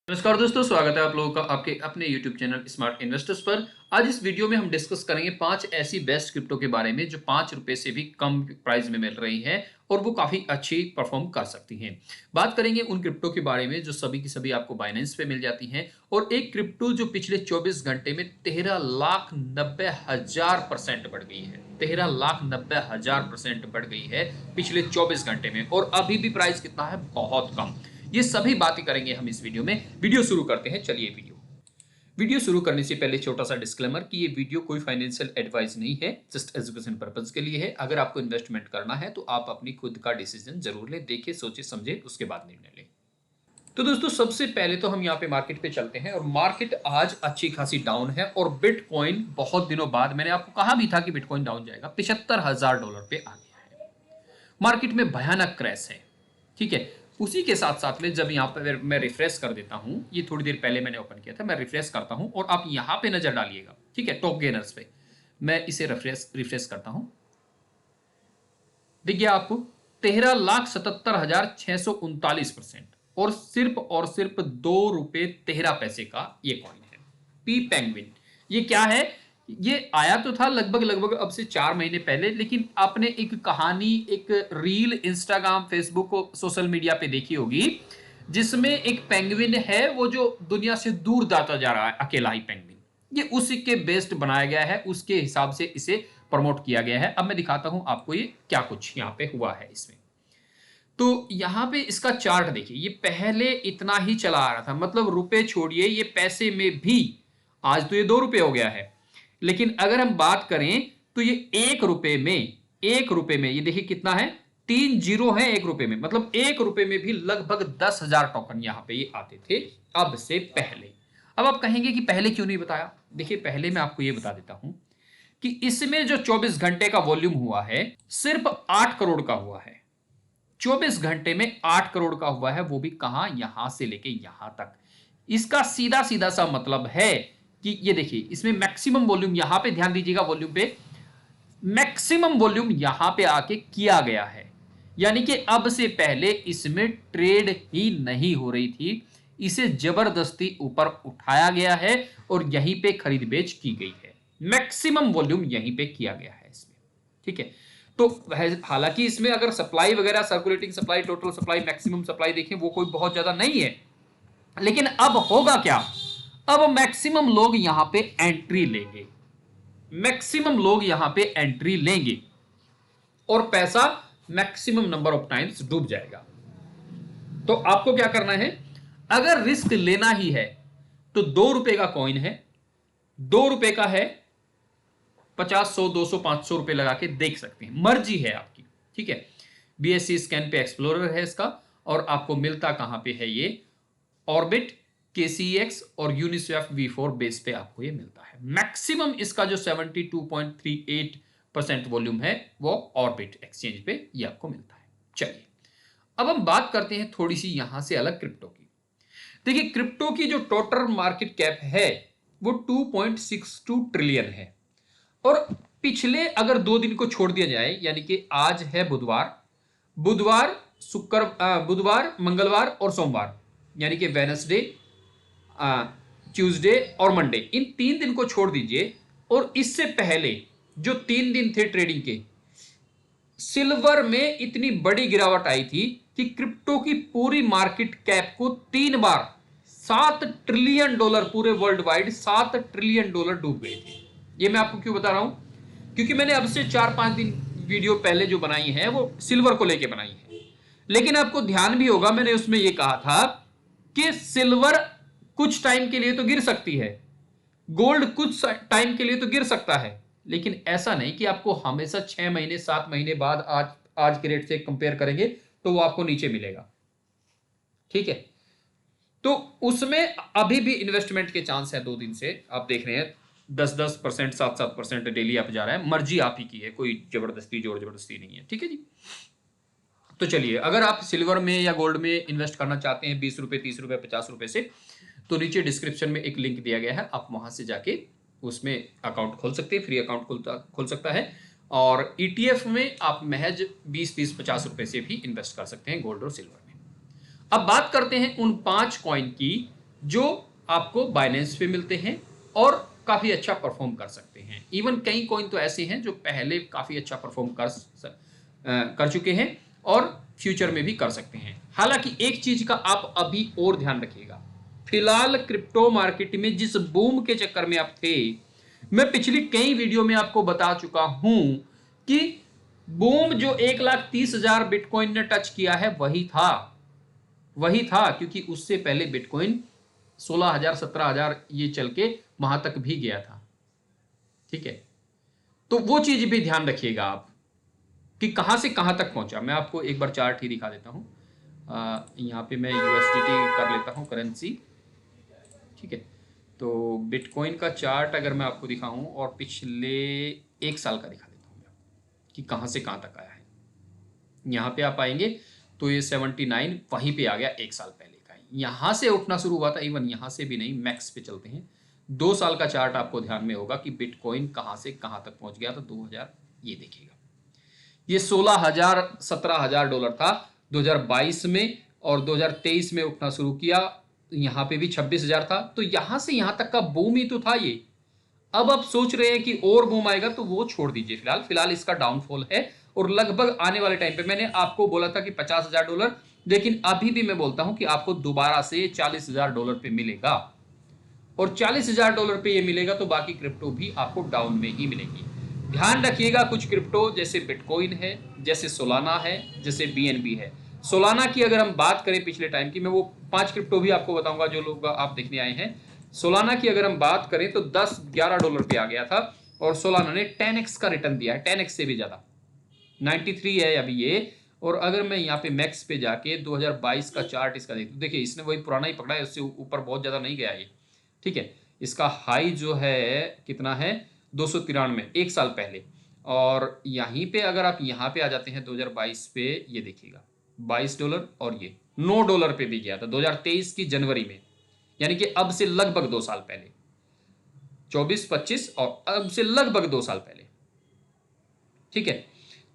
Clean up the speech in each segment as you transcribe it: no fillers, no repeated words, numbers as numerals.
नमस्कार दोस्तों, स्वागत है आप लोगों का आपके अपने YouTube चैनल स्मार्ट इन्वेस्टर्स पर। आज इस वीडियो में हम डिस्कस करेंगे 5 ऐसी बेस्ट क्रिप्टो के बारे में जो ₹5 से भी कम प्राइस में मिल रही हैं और वो काफ़ी अच्छी परफॉर्म कर सकती हैं। बात करेंगे उन क्रिप्टो के बारे में जो सभी की सभी आपको बाइनेंस पे मिल जाती हैं और एक क्रिप्टो जो पिछले 24 घंटे में 13,90,000% बढ़ गई है। 13,90,000% बढ़ गई है पिछले 24 घंटे में और अभी भी प्राइस कितना है? बहुत कम। ये सभी बातें करेंगे हम इस वीडियो में। वीडियो शुरू करते हैं। चलिए वीडियो शुरू करने से पहले छोटा सा डिस्क्लेमर कि ये वीडियो कोई फाइनेंशियल एडवाइस नहीं है, जस्ट एजुकेशन पर्पस के लिए है। अगर आपको इन्वेस्टमेंट करना है तो आप अपनी खुद का डिसीजन जरूर लें, देखें, सोचे समझे, उसके बाद निर्णय लें। तो दोस्तों, सबसे पहले तो हम यहाँ पे मार्केट पे चलते हैं और मार्केट आज अच्छी खासी डाउन है और बिटकॉइन बहुत दिनों बाद, मैंने आपको कहा भी था कि बिटकॉइन डाउन जाएगा, $75,000 पे आ गया है। मार्केट में भयानक क्रैश है। ठीक है, उसी के साथ साथ में जब यहाँ पर मैं रिफ्रेश कर देता हूँ, ये थोड़ी देर पहले मैंने ओपन किया था, मैं रिफ्रेश करता हूँ और आप यहाँ पे नजर डालिएगा। ठीक है, टॉप गेनर्स पे मैं इसे रिफ्रेश करता हूँ। देखिए आपको 13,77,639% और सिर्फ ₹2.13 का ये कॉइन है, पी पेंगुइन। ये क्या है? ये आया तो था लगभग अब से 4 महीने पहले, लेकिन आपने एक कहानी, एक रील इंस्टाग्राम, फेसबुक को सोशल मीडिया पे देखी होगी, जिसमें एक पेंगुइन है वो जो दुनिया से दूर जाता जा रहा है, अकेला ही पेंगुइन। ये उसी के बेस्ड बनाया गया है, उसके हिसाब से इसे प्रमोट किया गया है। अब मैं दिखाता हूं आपको ये क्या कुछ यहाँ पे हुआ है इसमें। तो यहाँ पे इसका चार्ट देखिए, ये पहले इतना ही चला आ रहा था, मतलब रुपए छोड़िए, ये पैसे में भी आज तो ये ₹2 हो गया है। लेकिन अगर हम बात करें तो ये एक रुपए में ये देखिए कितना है, 3 जीरो है ₹1 में, मतलब ₹1 में भी लगभग 10,000 टोकन यहाँ पे ये आते थे अब से पहले। अब आप कहेंगे कि पहले क्यों नहीं बताया? देखिए, पहले मैं आपको ये बता देता हूं कि इसमें जो 24 घंटे का वॉल्यूम हुआ है सिर्फ 8 करोड़ का हुआ है। 24 घंटे में 8 करोड़ का हुआ है, वो भी कहां? यहां से लेके यहां तक। इसका सीधा सीधा सा मतलब है कि ये देखिए, इसमें मैक्सिमम वॉल्यूम, यहां पे ध्यान दीजिएगा, वॉल्यूम पे मैक्सिमम वॉल्यूम यहां पे आके किया गया है। यानी कि अब से पहले इसमें ट्रेड ही नहीं हो रही थी, इसे जबरदस्ती ऊपर उठाया गया है और यहीं पे खरीद बेच की गई है। मैक्सिमम वॉल्यूम यहीं पे किया गया है इसमें। ठीक है, तो हालांकि इसमें अगर सप्लाई वगैरह, circulating supply, total supply, maximum supply देखें, वो कोई बहुत ज्यादा नहीं है। लेकिन अब होगा क्या? अब मैक्सिमम लोग यहां पे एंट्री लेंगे, मैक्सिमम लोग यहां पे एंट्री लेंगे और पैसा मैक्सिमम नंबर ऑफ टाइम्स डूब जाएगा। तो आपको क्या करना है? अगर रिस्क लेना ही है तो ₹2 का कॉइन है, ₹2 का है, 50, 100, 200, 500 रुपए लगा के देख सकते हैं, मर्जी है आपकी। ठीक है, BSC स्कैन पे एक्सप्लोरर है इसका, और आपको मिलता कहां पे है? ये ऑर्बिट, KCX और यूनिस्वैप V4 बेस पे आपको ये मिलता है। मैक्सिमम इसका जो 72.38% वॉल्यूम है वो ऑर्बिट एक्सचेंज पे ये आपको मिलता है। चलिए, अब हम बात करते हैं थोड़ी सी यहां से अलग क्रिप्टो की। देखिए, क्रिप्टो की जो टोटल मार्केट कैप है वो 2.62 ट्रिलियन है और पिछले अगर 2 दिन को छोड़ दिया जाए, यानी कि आज है बुधवार, बुधवार, मंगलवार और सोमवार, यानी कि वेडनेसडे, ट्यूसडे और मंडे, इन 3 दिन को छोड़ दीजिए और इससे पहले जो 3 दिन थे ट्रेडिंग के, सिल्वर में इतनी बड़ी गिरावट आई थी कि क्रिप्टो की पूरी मार्केट कैप को 3 बार $7 ट्रिलियन, पूरे वर्ल्ड वाइड $7 ट्रिलियन डूब गए थे। ये मैं आपको क्यों बता रहा हूं? क्योंकि मैंने अब से 4-5 दिन वीडियो पहले जो बनाई है वो सिल्वर को लेके बनाई है। लेकिन आपको ध्यान भी होगा, मैंने उसमें ये कहा था कि सिल्वर कुछ टाइम के लिए तो गिर सकती है, गोल्ड कुछ टाइम के लिए तो गिर सकता है, लेकिन ऐसा नहीं कि आपको हमेशा 6 महीने 7 महीने बाद आज के रेट से कंपेयर करेंगे तो वो आपको नीचे मिलेगा। ठीक है, तो उसमें अभी भी इन्वेस्टमेंट के चांस है। 2 दिन से आप देख रहे हैं 10-10%, 7-7% डेली आप जा रहा है, मर्जी आप ही की है, कोई जबरदस्ती जोर जबरदस्ती नहीं है। ठीक है जी, तो चलिए, अगर आप सिल्वर में या गोल्ड में इन्वेस्ट करना चाहते हैं ₹20, ₹30, ₹50 से, तो नीचे डिस्क्रिप्शन में एक लिंक दिया गया है, आप वहां से जाके उसमें अकाउंट खोल सकते हैं, फ्री अकाउंट खोल सकता है। और ETF में आप महज 20-30, ₹50 से भी इन्वेस्ट कर सकते हैं गोल्ड और सिल्वर में। अब बात करते हैं उन 5 कॉइन की जो आपको बाइनेंस पे मिलते हैं और काफ़ी अच्छा परफॉर्म कर सकते हैं। इवन कई कॉइन तो ऐसे हैं जो पहले काफ़ी अच्छा परफॉर्म कर चुके हैं और फ्यूचर में भी कर सकते हैं। हालांकि एक चीज का आप अभी और ध्यान रखिएगा, फिलहाल क्रिप्टो मार्केट में जिस बूम के चक्कर में आप थे, मैं पिछली कई वीडियो में आपको बता चुका हूं कि बूम जो 1,30,000 बिटकॉइन ने टच किया है वही था, क्योंकि उससे पहले बिटकॉइन 16,000 17,000 ये चल के वहां तक भी गया था। ठीक है, तो वो चीज भी ध्यान रखिएगा आप कि कहां से कहां तक पहुंचा। मैं आपको एक बार चार्ट ही दिखा देता हूं। यहाँ पे मैं यूएसडीटी कर लेता हूं करेंसी। ठीक है, तो बिटकॉइन का चार्ट अगर मैं आपको दिखाऊं और पिछले एक साल का दिखा देता हूं मैं कि कहां से कहां तक आया है। यहाँ पे आप आएंगे तो ये 79 वहीं पे आ गया, एक साल पहले का। यहाँ से उठना शुरू हुआ था, इवन यहाँ से भी नहीं, मैक्स पे चलते हैं। 2 साल का चार्ट आपको ध्यान में होगा कि बिटकॉइन कहाँ से कहाँ तक पहुंच गया था। 2000 ये देखिएगा, ये 16,000 17,000 डॉलर था 2022 में, और 2023 में उठना शुरू किया। यहाँ पे भी 26,000 था। तो यहाँ से यहाँ तक का बूम ही तो था ये। अब आप सोच रहे हैं कि और बूम आएगा, तो वो छोड़ दीजिए फिलहाल इसका डाउनफॉल है। और लगभग आने वाले टाइम पे मैंने आपको बोला था कि 50,000 डॉलर, लेकिन अभी भी मैं बोलता हूं कि आपको दोबारा से 40,000 डॉलर पे मिलेगा। और 40,000 डॉलर पे ये मिलेगा तो बाकी क्रिप्टो भी आपको डाउन में ही मिलेगी। ध्यान रखिएगा, कुछ क्रिप्टो जैसे बिटकॉइन है, जैसे सोलाना है, जैसे बीएनबी है। सोलाना की अगर हम बात करें पिछले टाइम की, मैं वो 5 क्रिप्टो भी आपको बताऊंगा जो लोग आप देखने आए हैं। सोलाना की अगर हम बात करें तो 10-11 डॉलर पे आ गया था और सोलाना ने 10x का रिटर्न दिया है, 10x से भी ज्यादा। 93 है अभी ये। और अगर मैं यहाँ पे मैक्स पे जाके 2022 का चार्ट इसका देखता हूँ, देखिए इसने वही पुराना ही पकड़ा है, उससे ऊपर बहुत ज्यादा नहीं गया ये। ठीक है, इसका हाई जो है कितना है, 293, एक साल पहले। और यहीं पे अगर आप यहाँ पे आ जाते हैं 2022 पे, ये देखिएगा $22 और ये $9 पे भी गया था 2023 की जनवरी में, यानी कि अब से लगभग 2 साल पहले, 24-25 और अब से लगभग 2 साल पहले। ठीक है,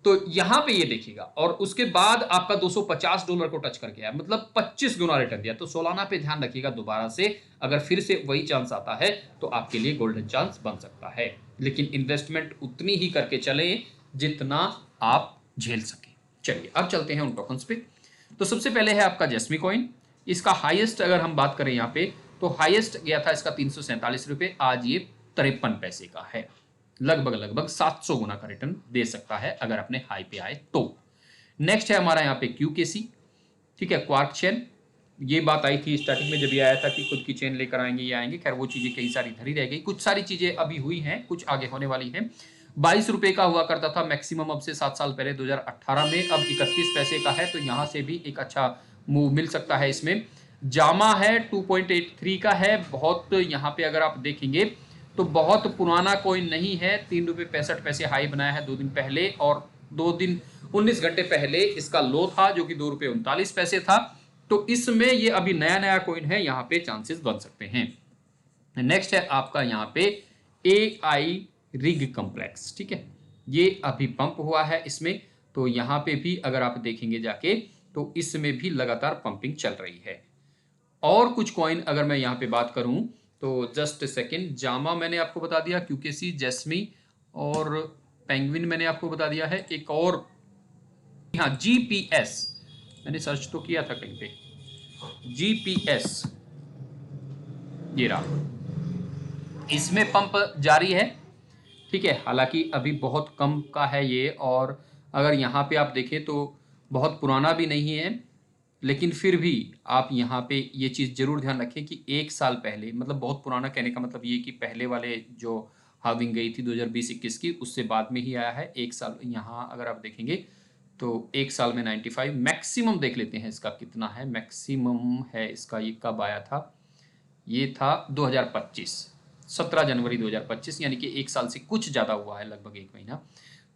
तो यहां पे ये देखिएगा, और उसके बाद आपका $250 को टच कर गया, मतलब 25 गुना रिटर्न दिया। तो सोलाना पे ध्यान रखिएगा, दोबारा से अगर फिर से वही चांस आता है तो आपके लिए गोल्डन चांस बन सकता है। लेकिन इन्वेस्टमेंट उतनी ही करके चले जितना आप झेल सके। चलिए अब चलते हैं उन टोकन्स पे। तो सबसे पहले है आपका जेस्मी कॉइन। इसका हाईएस्ट अगर हम बात करें यहाँ पे, तो हाईएस्ट गया था इसका 347 रुपये, आज ये 53 पैसे का है। लगभग 700 गुना का रिटर्न दे सकता है अगर अपने हाई पे आए तो। नेक्स्ट है हमारा यहाँ पे क्यूकेसी। ठीक है, क्वार्क चेन। ये बात आई थी स्टार्टिंग में जब ये आया था कि खुद की चेन लेकर आएंगे, ये आएंगे। खैर वो चीजें कई सारी धरी रह गई, कुछ सारी चीजें अभी हुई हैं, कुछ आगे होने वाली हैं। 22 रुपए का हुआ करता था मैक्सिमम, अब से 7 साल पहले 2018 में, अब 31 पैसे का है। तो यहां से भी एक अच्छा मूव मिल सकता है इसमें। जामा है 2.83 का है, बहुत यहाँ पे अगर आप देखेंगे तो बहुत पुराना कॉइन नहीं है। 3 रुपये 65 पैसे हाई बनाया है 2 दिन पहले, और 2 दिन 19 घंटे पहले इसका लो था जो कि 2 रुपये 39 पैसे था। तो इसमें ये अभी नया कॉइन है, यहाँ पे चांसेस बन सकते हैं। नेक्स्ट है आपका यहाँ पे AI रिग कॉम्प्लेक्स। ठीक है, ये अभी पंप हुआ है इसमें, तो यहाँ पे भी अगर आप देखेंगे जाके तो इसमें भी लगातार पंपिंग चल रही है। और कुछ कॉइन अगर मैं यहाँ पे बात करूं तो जस्ट सेकेंड, जामा मैंने आपको बता दिया, क्यूकेसी, जेस्मी और पेंगुइन मैंने आपको बता दिया है। एक और, हाँ, GPS मैंने सर्च तो किया था कहीं पे, GPS ये रहा, इसमें पंप जारी है। ठीक है, हालांकि अभी बहुत कम का है ये, और अगर यहाँ पे आप देखें तो बहुत पुराना भी नहीं है, लेकिन फिर भी आप यहाँ पे ये चीज़ जरूर ध्यान रखें कि 1 साल पहले, मतलब बहुत पुराना कहने का मतलब ये कि पहले वाले जो हाविंग गई थी 2020-21 की, उससे बाद में ही आया है। 1 साल यहाँ अगर आप देखेंगे तो 1 साल में 95, मैक्सिमम देख लेते हैं इसका कितना है। मैक्सिमम है इसका, ये कब आया था, ये था 2025, 17 जनवरी 2025, यानी कि 1 साल से कुछ ज़्यादा हुआ है, लगभग 1 महीना।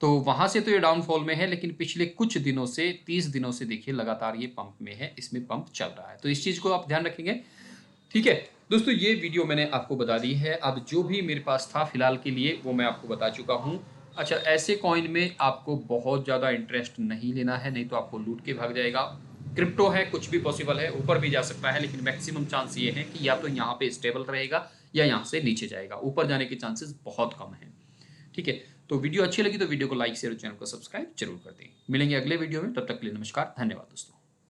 तो वहां से तो ये डाउनफॉल में है, लेकिन पिछले कुछ दिनों से, 30 दिनों से देखिए लगातार ये पंप में है, इसमें पंप चल रहा है। तो इस चीज को आप ध्यान रखेंगे। ठीक है दोस्तों, ये वीडियो मैंने आपको बता दी है। अब जो भी मेरे पास था फिलहाल के लिए वो मैं आपको बता चुका हूँ। अच्छा, ऐसे कॉइन में आपको बहुत ज़्यादा इंटरेस्ट नहीं लेना है, नहीं तो आपको लूट के भाग जाएगा। क्रिप्टो है, कुछ भी पॉसिबल है, ऊपर भी जा सकता है, लेकिन मैक्सिमम चांस ये है कि या तो यहाँ पे स्टेबल रहेगा या यहाँ से नीचे जाएगा, ऊपर जाने के चांसेस बहुत कम है। ठीक है, तो वीडियो अच्छी लगी तो वीडियो को लाइक शेयर और चैनल को सब्सक्राइब जरूर कर दें। मिलेंगे अगले वीडियो में, तब तक के लिए नमस्कार, धन्यवाद दोस्तों।